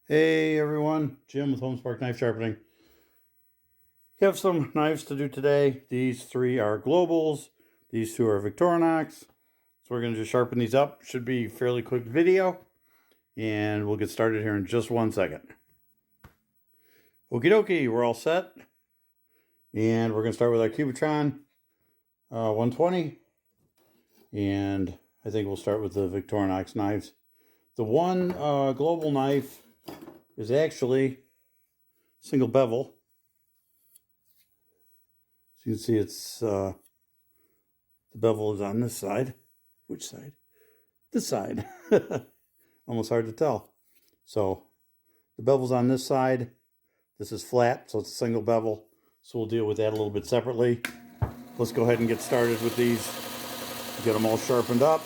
Hey everyone, Jim with Homespark Knife Sharpening. Have some knives to do today. These three are Globals, these two are Victorinox. So we're going to just sharpen these up. Should be a fairly quick video, and we'll get started here in just 1 second. Okie dokie, we're all set. And we're going to start with our Cubitron 120. And I think we'll start with the Victorinox knives. The one Global knife is actually single bevel. So you can see it's the bevel is on this side. Which side? This side. Almost hard to tell. So the bevel's on this side. This is flat, so it's a single bevel. So we'll deal with that a little bit separately. Let's go ahead and get started with these. Get them all sharpened up.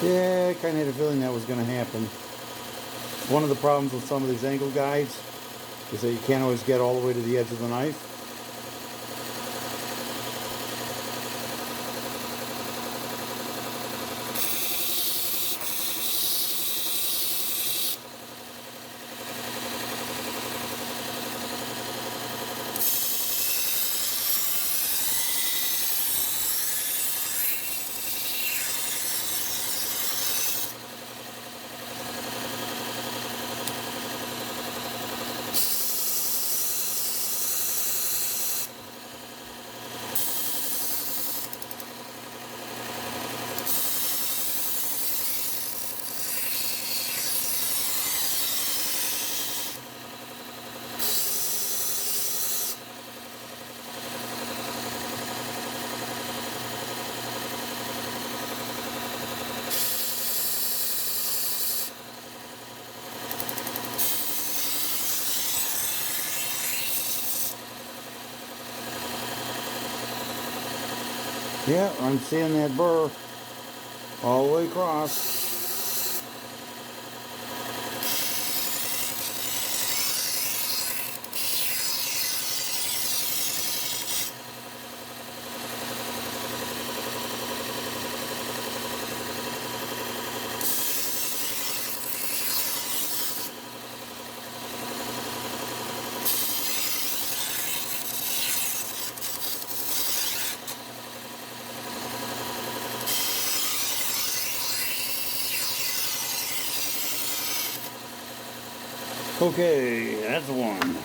Yeah, I kind of had a feeling that was going to happen. One of the problems with some of these angle guides is that you can't always get all the way to the edge of the knife. Yeah, I'm seeing that burr all the way across. Okay, that's one.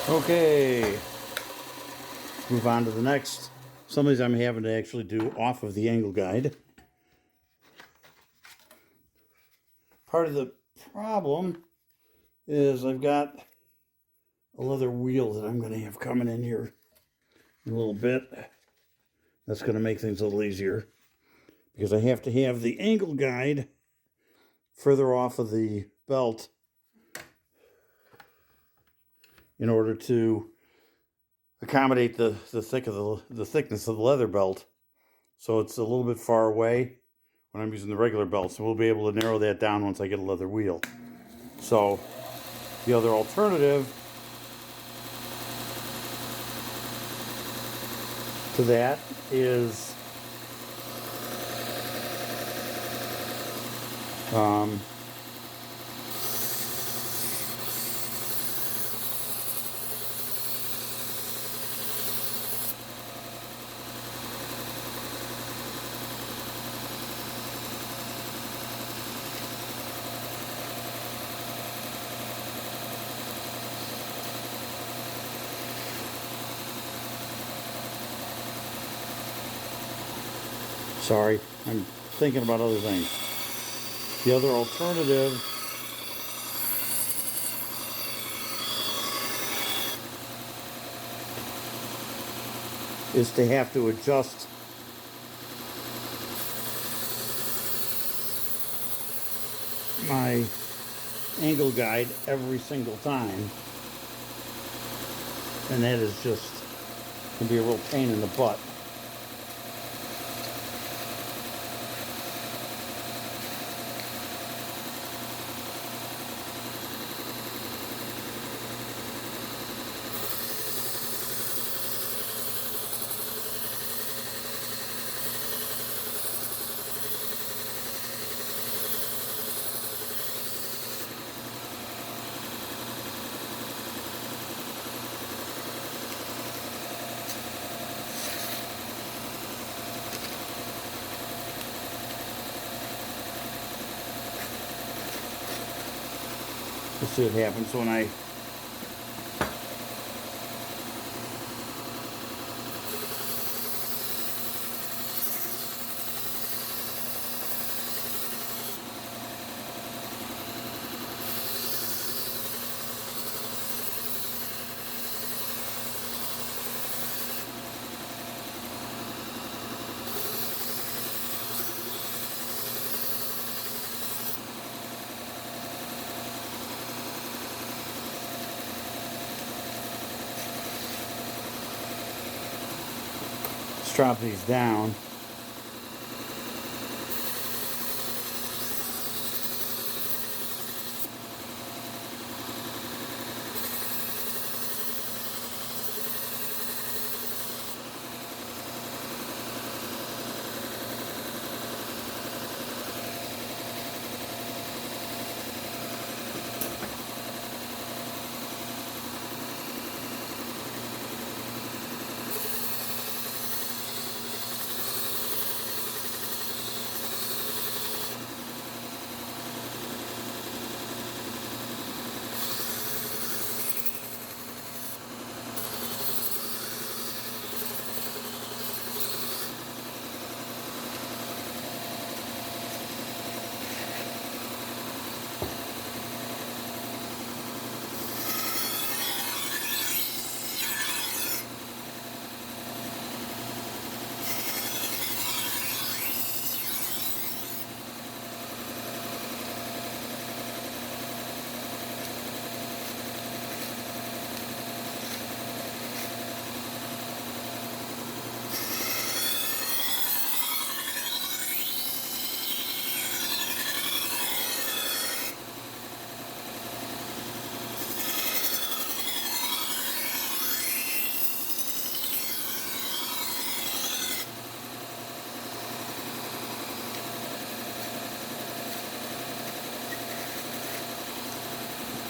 Okay, move on to the next. Some of these I'm having to actually do off of the angle guide. Part of the problem is I've got a leather wheel that I'm going to have coming in here in a little bit. That's going to make things a little easier because I have to have the angle guide further off of the belt in order to accommodate the thickness of the leather belt. So it's a little bit far away when I'm using the regular belt. So we'll be able to narrow that down once I get a leather wheel. So the other alternative to that is sorry, I'm thinking about other things. The other alternative is to have to adjust my angle guide every single time. And that is just going to be a real pain in the butt. Let's see what happens when I strap these down.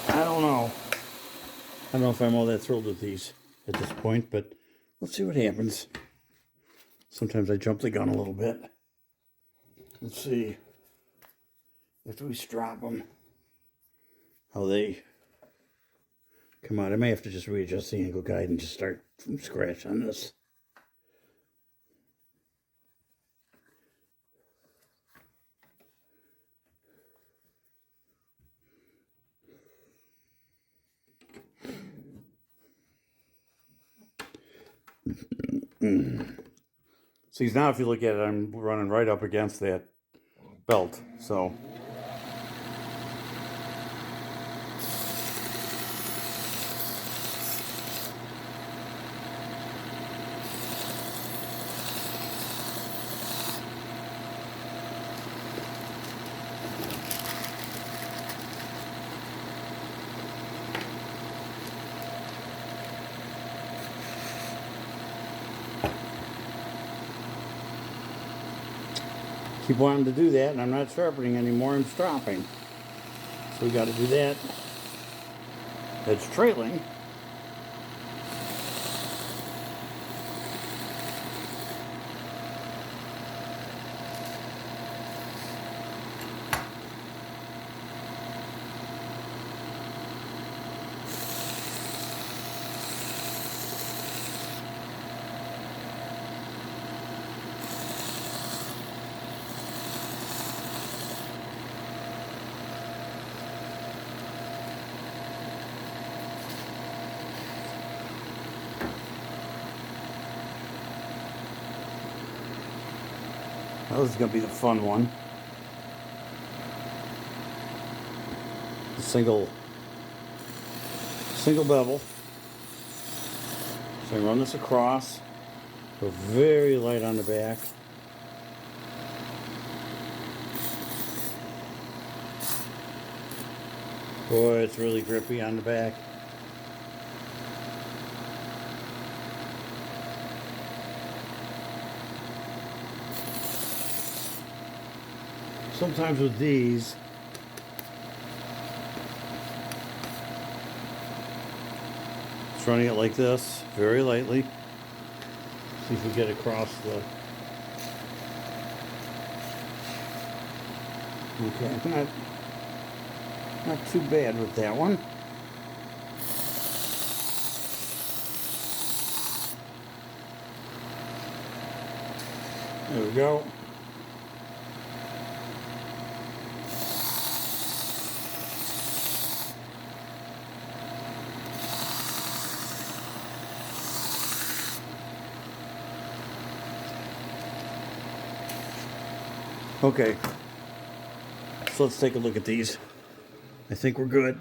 I don't know. I don't know if I'm all that thrilled with these at this point, but let's see what happens. Sometimes I jump the gun a little bit. Let's see, after we strap them, how they Come on, I may have to just readjust the angle guide and just start from scratch on this. See, now if you look at it, I'm running right up against that belt, so. Keep wanting to do that, and I'm not sharpening anymore, I'm stropping. So we got to do that. It's trailing. Well, this is going to be the fun one. The single bevel. So I run this across. Go very light on the back. Boy, it's really grippy on the back. Sometimes with these, just running it like this, very lightly. See if we get across the... Okay, not too bad with that one. There we go. Okay, so let's take a look at these. I think we're good.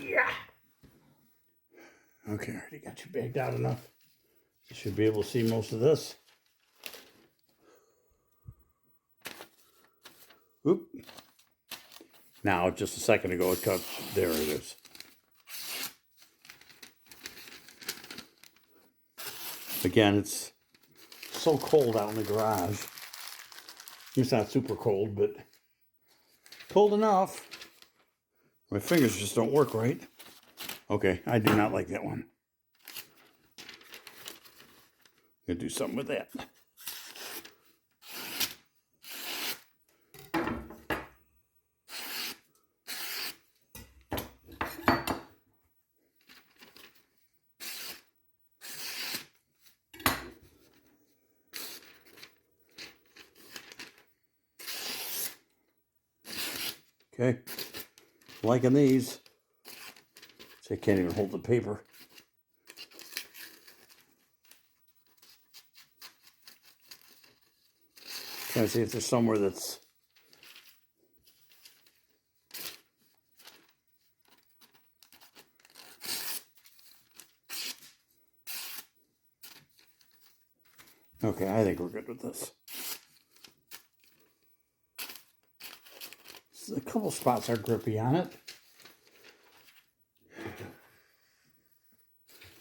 Yeah. Okay, I already got you bagged out enough. You should be able to see most of this. Oop. Now, just a second ago, it cut. There it is. Again, it's so cold out in the garage. It's not super cold, but cold enough. My fingers just don't work right. Okay, I do not like that one. I'm gonna do something with that. Okay, liking these. See, I can't even hold the paper. Trying to see if there's somewhere that's... Okay, I think we're good with this. A couple spots are grippy on it.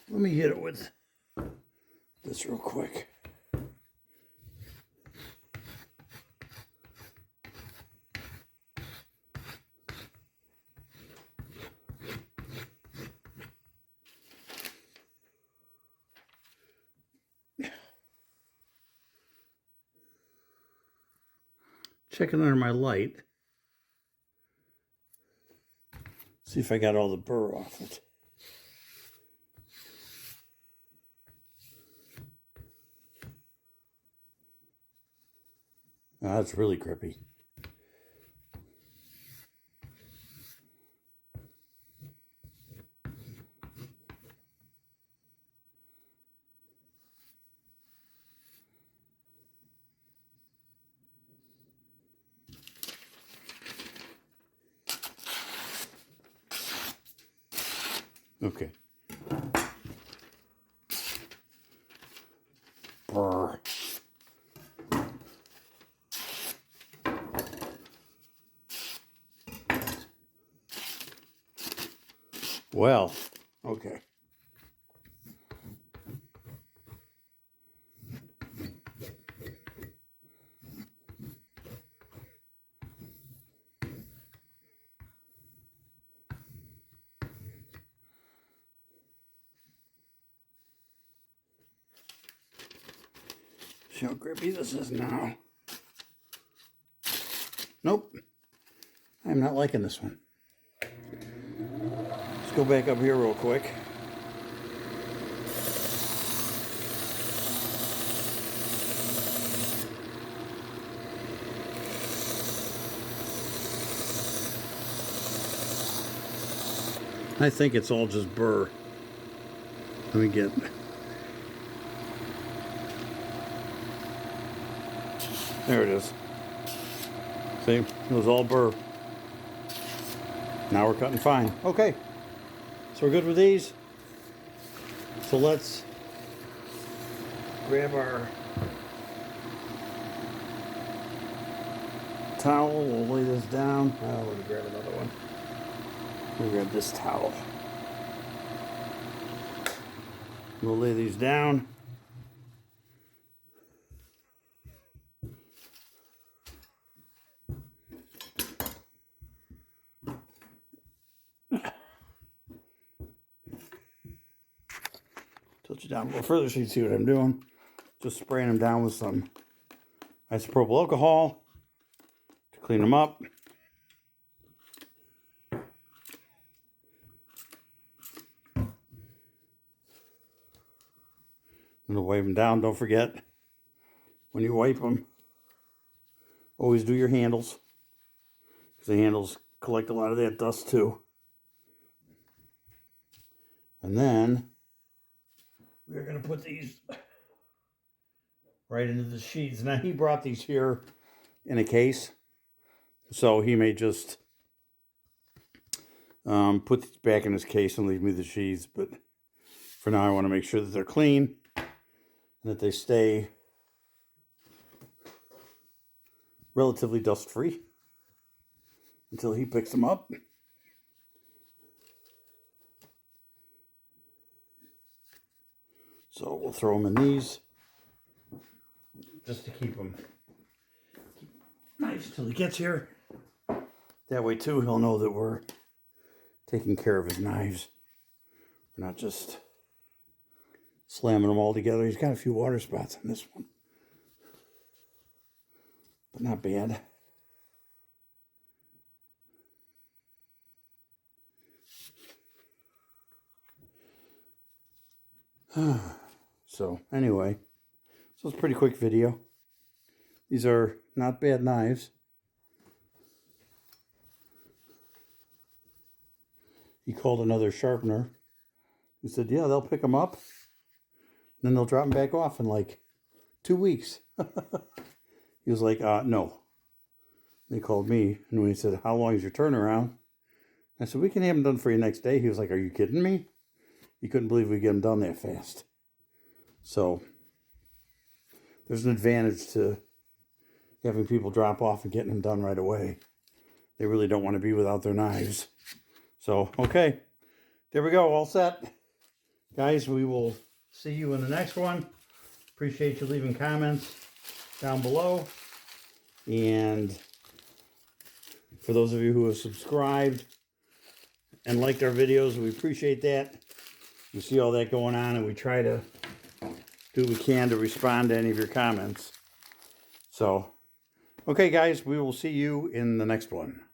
Let me hit it with this real quick. Checking under my light. See if I got all the burr off it. Oh, that's really grippy. Okay. Brr. Well, okay. See how grippy this is now. Nope. I'm not liking this one. Let's go back up here real quick. I think it's all just burr. Let me get... There it is. See? It was all burr. Now we're cutting fine. Okay. So we're good with these. So let's grab our towel. We'll lay this down. Oh, let me grab another one. We'll grab this towel. We'll lay these down. Tilt you down a little further so you can see what I'm doing. Just spraying them down with some isopropyl alcohol to clean them up. I'm going to wipe them down. Don't forget, when you wipe them, always do your handles, because the handles collect a lot of that dust too. And then we're going to put these right into the sheaths. Now, he brought these here in a case, so he may just put these back in his case and leave me the sheaths. But for now, I want to make sure that they're clean and that they stay relatively dust-free until he picks them up. So we'll throw them in these just to keep them nice till he gets here. That way too, he'll know that we're taking care of his knives. We're not just slamming them all together. He's got a few water spots on this one, but not bad. So anyway, so it's a pretty quick video. These are not bad knives. He called another sharpener who said, yeah, they'll pick them up and then they'll drop them back off in like 2 weeks. He was like, no. They called me and when he said, how long is your turnaround? I said, we can have them done for you next day. He was like, are you kidding me? He couldn't believe we get them done that fast. So there's an advantage to having people drop off and getting them done right away. They really don't want to be without their knives. So, okay. There we go. All set. Guys, we will see you in the next one. Appreciate you leaving comments down below. And for those of you who have subscribed and liked our videos, we appreciate that. We see all that going on, and we try to do what we can to respond to any of your comments. So, okay, guys, we will see you in the next one.